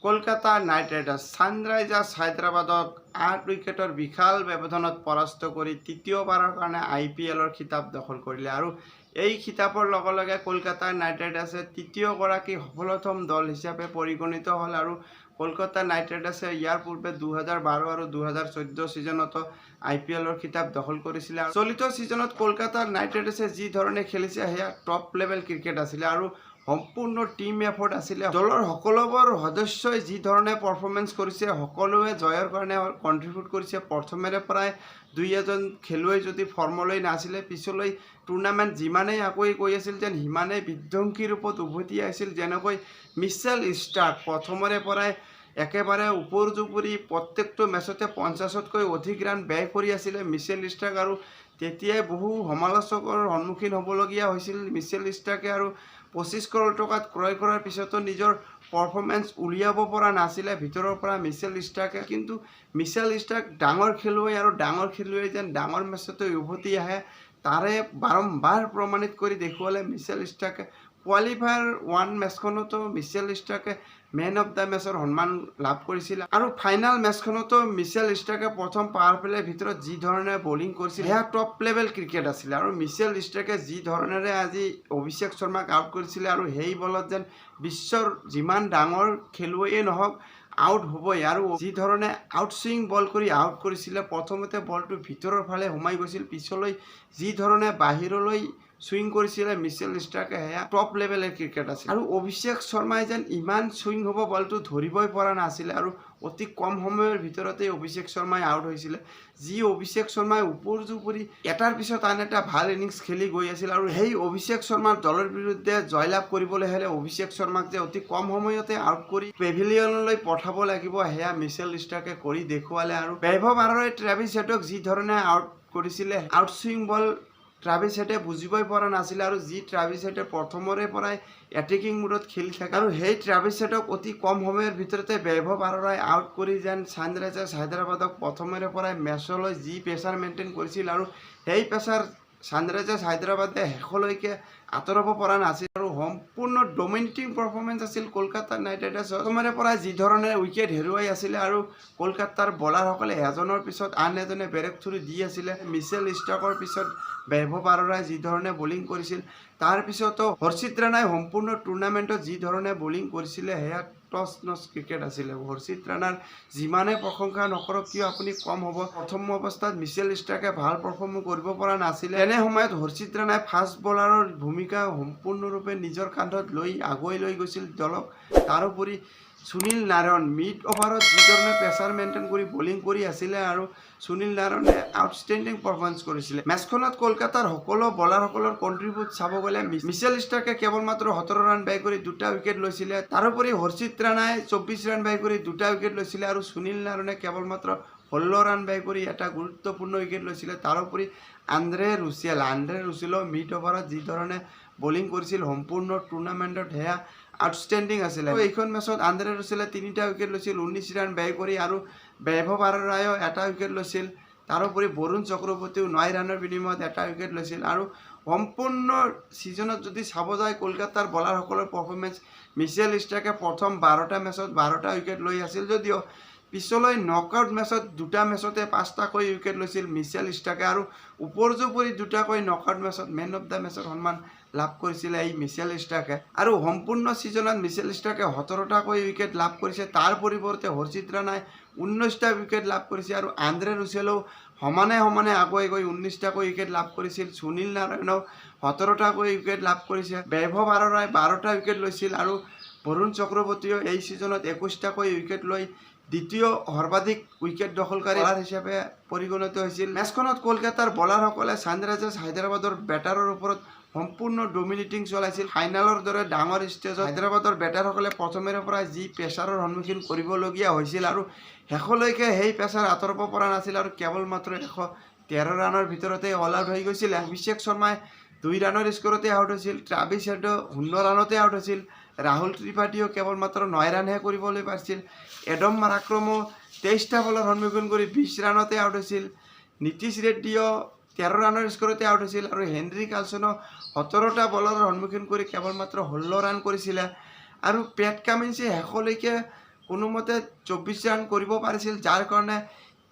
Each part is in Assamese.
কলকাতা নাইট ৰাইডাৰ্স সানৰাইজাৰ্স হায়দৰাবাদক ৮ উইকেটৰ বিশাল ব্যৱধানত পৰাস্ত কৰি তৃতীয়বাৰৰ কাৰণে IPLৰ খিতাপ দখল কৰিলে আৰু এই খিতাপৰ লগে লগে কলকাতা নাইট ৰাইডাৰ্ছে তৃতীয়গৰাকী সফলতম দল হিচাপে পৰিগণিত হ'ল আৰু কলকাতা নাইট ৰাইডাৰ্ছে ইয়াৰ পূৰ্বে 2012 আৰু 2014 ছিজনতো IPLৰ খিতাপ দখল কৰিছিলে। চলিত ছিজনত কলকাতা নাইট ৰাইডাৰ্ছে যি ধৰণে খেলিছে সেয়া টপ লেভেল ক্ৰিকেট আছিলে আৰু সম্পূৰ্ণ টিম এফৰ্ট আছিলে। দলৰ সকলোবোৰ সদস্যই যি ধৰণে পাৰফৰ্মেন্স কৰিছে সকলোৱে জয়ৰ কাৰণে কণ্ট্ৰিবিউট কৰিছে। প্ৰথমেৰে পৰাই দুই এজন খেলুৱৈ যদি ফৰ্মলৈ নাছিলে পিছলৈ টুৰ্ণামেণ্ট যিমানেই আগুৱাই গৈ আছিল যেন সিমানেই বিধ্বংসী ৰূপত উভতি আহিছিল। যেনেকৈ মিচেল ষ্টাৰ্ক প্ৰথমৰে পৰাই একেবাৰে ওপৰ জুপুৰি প্ৰত্যেকটো মেচতে 50তকৈ অধিক ৰান ব্যয় কৰি আছিলে মিচেল ষ্টাৰ্ক আৰু তেতিয়াই বহু সমালোচকৰ সন্মুখীন হ'বলগীয়া হৈছিল মিচেল ষ্টাৰ্কে আৰু 25 কৰোৰ টকাত ক্ৰয় কৰাৰ পিছতো নিজৰ পাৰফৰ্মেন্স উলিয়াব পৰা নাছিলে ভিতৰৰ পৰা মিচেল ষ্টাৰ্কে। কিন্তু মিচেল ষ্টাৰ্ক ডাঙৰ খেলুৱৈ আৰু ডাঙৰ খেলুৱৈ যেন ডাঙৰ মেচতে উভতি আহে তাৰে বাৰম্বাৰ প্ৰমাণিত কৰি দেখুৱালে মিচেল ষ্টাৰ্কে। কোৱালিফায়াৰ 1 মেচখনতো মিচেল ষ্টাৰ্কে মেন অফ দ্য মেচৰ সন্মান লাভ কৰিছিল আৰু ফাইনেল মেচখনতো মিচেল ষ্টাৰ্কে প্ৰথম পাৱাৰ প্লেৰ ভিতৰত যি ধৰণে বলিং কৰিছিল সেয়া টপ লেভেল ক্ৰিকেট আছিলে আৰু মিচেল ষ্টাৰ্কে যি ধৰণেৰে আজি অভিষেক শৰ্মাক আউট কৰিছিলে আৰু সেই বলত যেন বিশ্বৰ যিমান ডাঙৰ খেলুৱৈয়ে নহওক আউট হ'বই আৰু যি ধৰণে আউট সুইং বল কৰি আউট কৰিছিলে। প্ৰথমতে বলটো ভিতৰৰ ফালে সোমাই গৈছিল পিছলৈ যি ধৰণে বাহিৰলৈ সুইং কৰিছিলে মিচেল ষ্টাৰ্কে সেয়া টপ লেভেলৰ ক্ৰিকেট আছিল আৰু অভিষেক শৰ্মাই যেন ইমান সুইং হ'ব বলটো ধৰিবই পৰা নাছিলে আৰু অতি কম সময়ৰ ভিতৰতে অভিষেক শৰ্মাই আউট হৈছিলে। যি অভিষেক শৰ্মাই ওপৰ জুপুৰি এটাৰ পিছত আন এটা ভাল ইনিংছ খেলি গৈ আছিল আৰু সেই অভিষেক শৰ্মাৰ দলৰ বিৰুদ্ধে জয়লাভ কৰিবলৈ হ'লে অভিষেক শৰ্মাক যে অতি কম সময়তে আউট কৰি পেভিলিয়নলৈ পঠাব লাগিব সেয়া মিচেল ষ্টাৰ্কে কৰি দেখুৱালে আৰু বৈভৱ আৰোৰাই ট্ৰেভিছ হেডক যি ধৰণে আউট কৰিছিলে আউট সুইং বল ট্ৰেভিছ হেডে বুজিবই পৰা নাছিলে আৰু যি ট্ৰেভিছ হেডে প্ৰথমৰে পৰাই এটেকিং মুডত খেলি থাকে আৰু সেই ট্ৰেভিছ হেডক অতি কম সময়ৰ ভিতৰতে বৈভৱ আৰোৰাই আউট কৰি যেন সানৰাইজাৰ্ছ হায়দৰাবাদক প্ৰথমৰে পৰাই মেচলৈ যি প্ৰেছাৰ মেইনটেইন কৰিছিল আৰু সেই প্ৰেছাৰ সানৰাইজাৰ্ছ হায়দৰাবাদে শেষলৈকে আঁতৰাব পৰা নাছিল আৰু সম্পূৰ্ণ ডমিনেটিং পাৰফৰ্মেন্স আছিল কলকাতা নাইট ৰাইডাৰ্ছৰ। প্ৰথমৰে পৰাই যি ধৰণে উইকেট হেৰুৱাই আছিলে আৰু কলকাতাৰ বলাৰসকলে এজনৰ পিছত আন এজনে বেৰেক থুৰি দি আছিলে। মিচেল ষ্টাৰ্কৰ পিছত বৈভৱ আৰোৰাই যি ধৰণে বলিং কৰিছিল তাৰপিছতো হৰ্ষিত ৰাণাই সম্পূৰ্ণ টুৰ্ণামেণ্টত যি ধৰণে বলিং কৰিছিলে সেয়া টচ নচ ক্ৰিকেট আছিলে। হৰ্ষিত ৰাণাৰ যিমানে প্ৰশংসা নকৰক কিয় আপুনি কম হ'ব। প্ৰথম অৱস্থাত মিচেল ষ্টাৰ্কে ভাল পাৰফৰ্ম কৰিব পৰা নাছিলে। এনে সময়ত হৰ্ষিত ৰাণাই ফাষ্ট বলাৰৰ ভূমিকা সম্পূৰ্ণৰূপে নিজৰ কান্ধত লৈ আগুৱাই লৈ গৈছিল দলক। তাৰোপৰি সুনীল নাৰায়ণ মিড অভাৰত যি ধৰণে প্ৰেছাৰ মেইনটেইন কৰি বলিং কৰি আছিলে আৰু সুনীল নাৰায়ণে আউটষ্টেণ্ডিং পাৰফৰ্মেন্স কৰিছিলে। মেচখনত কলকাতাৰ সকলো বলাৰসকলৰ কণ্ট্ৰিবিউট চাব গ'লে মিচেল ষ্টাৰ্কে কেৱল মাত্ৰ 17 ৰান ব্যয় কৰি 2টা উইকেট লৈছিলে। তাৰোপৰি হৰ্ষিত ৰাণাই 24 ৰান ব্যয় কৰি 2টা উইকেট লৈছিলে আৰু সুনীল নাৰায়ণে কেৱল মাত্ৰ 16 ৰান ব্যয় কৰি এটা গুৰুত্বপূৰ্ণ উইকেট লৈছিলে। তাৰোপৰি আন্দ্ৰে ৰুছেলো মিড অভাৰত যি ধৰণে বলিং কৰিছিল সম্পূৰ্ণ টুৰ্ণামেণ্টত সেয়া আউটষ্টেণ্ডিং আছিলে। এইখন মেচত আন্দ্ৰে ৰুছেলে 3টা উইকেট লৈছিল 19 ৰান ব্যয় কৰি আৰু বৈভৱ আৰোৰায়ো এটা উইকেট লৈছিল। তাৰোপৰি বৰুণ চক্ৰৱৰ্তীও 9 ৰানৰ বিনিময়ত এটা উইকেট লৈছিল আৰু সম্পূৰ্ণ ছিজনত যদি চাব যায় কলকাতাৰ বলাৰসকলৰ পাৰফৰ্মেন্স মিচেল ষ্টাৰ্কে প্ৰথম 12টা মেচত 12টা উইকেট লৈ আছিল যদিও পিছলৈ নকআউট মেচত 2টা মেচতে 5টাকৈ উইকেট লৈছিল মিচেল ষ্টাৰ্কে আৰু ওপৰ জুপুৰি 2টাকৈ নকআউট মেচত মেন অফ দ্য মেচৰ সন্মান লাভ কৰিছিলে এই মিচেল ষ্টাৰ্কে আৰু সম্পূৰ্ণ ছিজনত মিচেল ষ্টাৰ্কে 17টাকৈ উইকেট লাভ কৰিছে। তাৰ পৰিৱৰ্তে হৰ্ষিত ৰাণাই 19টা উইকেট লাভ কৰিছে আৰু আন্দ্ৰে ৰুছেলো সমানে আগুৱাই গৈ 19টাকৈ উইকেট লাভ কৰিছিল। সুনীল নাৰায়ণেও 17টাকৈ উইকেট লাভ কৰিছে। বৈভৱ আৰোৰাই 12টা উইকেট লৈছিল আৰু বৰুণ চক্ৰৱৰ্তীয়েও এই ছিজনত 21টাকৈ উইকেট লৈ দ্বিতীয় সৰ্বাধিক উইকেট দখলকাৰী বলাৰ হিচাপে পৰিগণিত হৈছিল। মেচখনত কলকাতাৰ বলাৰসকলে সানৰাইজাৰ্ছ হায়দৰাবাদৰ বেটাৰৰ ওপৰত সম্পূৰ্ণ ডমিনেটিং চলাইছিল। ফাইনেলৰ দৰে ডাঙৰ ষ্টেজত হায়দৰাবাদৰ বেটাৰসকলে প্ৰথমৰে পৰাই যি প্ৰেছাৰৰ সন্মুখীন কৰিবলগীয়া হৈছিল আৰু শেষলৈকে সেই প্ৰেছাৰ আঁতৰাব পৰা নাছিল আৰু কেৱল মাত্ৰ 113 ৰানৰ ভিতৰতে অল আউট হৈ গৈছিল। অভিষেক শৰ্মাই 2 ৰানৰ স্ক'ৰতে আউট হৈছিল। ট্ৰেভিছ হেডো 19 ৰানতে আউট হৈছিল। ৰাহুল ত্ৰিপাঠীয়েও কেৱল মাত্ৰ 9 ৰানহে কৰিবলৈ পাৰিছিল। এডম মাৰাক্ৰমো 23টা বলৰ সন্মুখীন কৰি 20 ৰানতে আউট হৈছিল। নীতিশ ৰেড্ডীও 13 ৰানৰ স্ক'ৰতে আউট হৈছিল আৰু হেনৰি কালছনো 17টা বলৰ সন্মুখীন কৰি কেৱল মাত্ৰ 16 ৰান কৰিছিলে আৰু পেট কামিন্সে শেষলৈকে কোনোমতে 24 ৰান কৰিব পাৰিছিল, যাৰ কাৰণে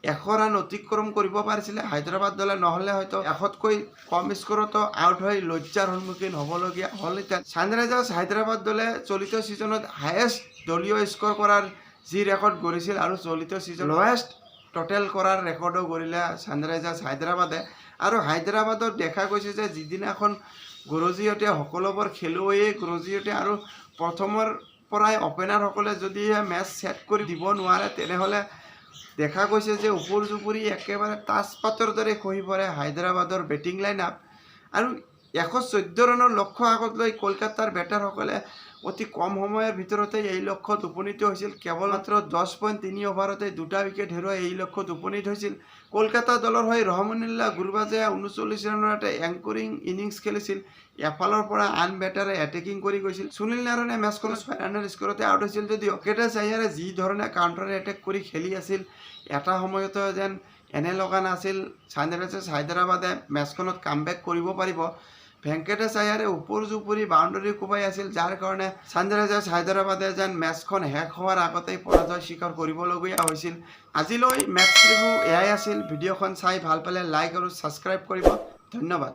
100 ৰান অতিক্ৰম কৰিব পাৰিছিলে হায়দৰাবাদ দলে, নহ'লে হয়তো 100তকৈ কম স্ক'ৰতো আউট হৈ লজ্জাৰ সন্মুখীন হ'বলগীয়া হ'লহেঁতেন। ছানৰাইজাৰ্ছ হায়দৰাবাদ দলে চলিত ছিজনত হায়েষ্ট দলীয় স্ক'ৰ কৰাৰ যি ৰেকৰ্ড গঢ়িছিল আৰু চলিত ছিজন লৱেষ্ট টোটেল কৰাৰ ৰেকৰ্ডো গঢ়িলে ছানৰাইজাৰ্ছ হায়দৰাবাদে। আৰু হায়দৰাবাদত দেখা গৈছে যে যিদিনাখন গৰজিহঁতে সকলোবোৰ খেলুৱৈয়ে গৰজিহঁতে আৰু প্ৰথমৰ পৰাই অপেনাৰসকলে যদিহে মেচ ছেট কৰি দিব নোৱাৰে, তেনেহ'লে দেখা গৈছে যে ওপৰ জুপুৰি একেবাৰে তাজপাতৰ দৰে খহি পৰে হায়দৰাবাদৰ বেটিং লাইন আপ। আৰু 114 ৰানৰ লক্ষ্য আগত লৈ কলকাতাৰ বেটাৰসকলে অতি কম সময়ৰ ভিতৰতে এই লক্ষ্যত উপনীত হৈছিল। কেৱল মাত্ৰ 10.3 অভাৰতে 2টা উইকেট হেৰুৱাই এই লক্ষ্যত উপনীত হৈছিল। কলকাতা দলৰ হৈ ৰহমানুল্লাহ গুৰবাজে 39 ৰানৰ এটা এংকৰিং ইনিংছ খেলিছিল। এফালৰ পৰা আন বেটাৰে এটেকিং কৰি গৈছিল। সুনীল নাৰায়ণে মেচখনত 6 ৰানৰ স্ক'ৰতে আউট হৈছিল যদিও ভেংকটেশ আয়াৰে যি ধৰণে কাউণ্টাৰ এটেক কৰি খেলি আছিল, এটা সময়তো যেন এনে লগা নাছিল ছানৰাইজাৰ্ছ হায়দৰাবাদে মেচখনত কামবেক কৰিব পাৰিব। ভেংকটেশ আয়াৰে ওপৰ জুপুৰি বাউণ্ডাৰী কোবাই আছিল, যাৰ কাৰণে ছানৰাইজাৰ্ছ হায়দৰাবাদে যেন মেচখন শেষ হোৱাৰ আগতেই পৰাজয় স্বীকাৰ কৰিবলগীয়া হৈছিল। আজিলৈ মেচ ৰিভিউ এয়াই আছিল। ভিডিঅ'খন চাই ভাল পালে লাইক আৰু ছাবস্ক্ৰাইব কৰিব। ধন্যবাদ।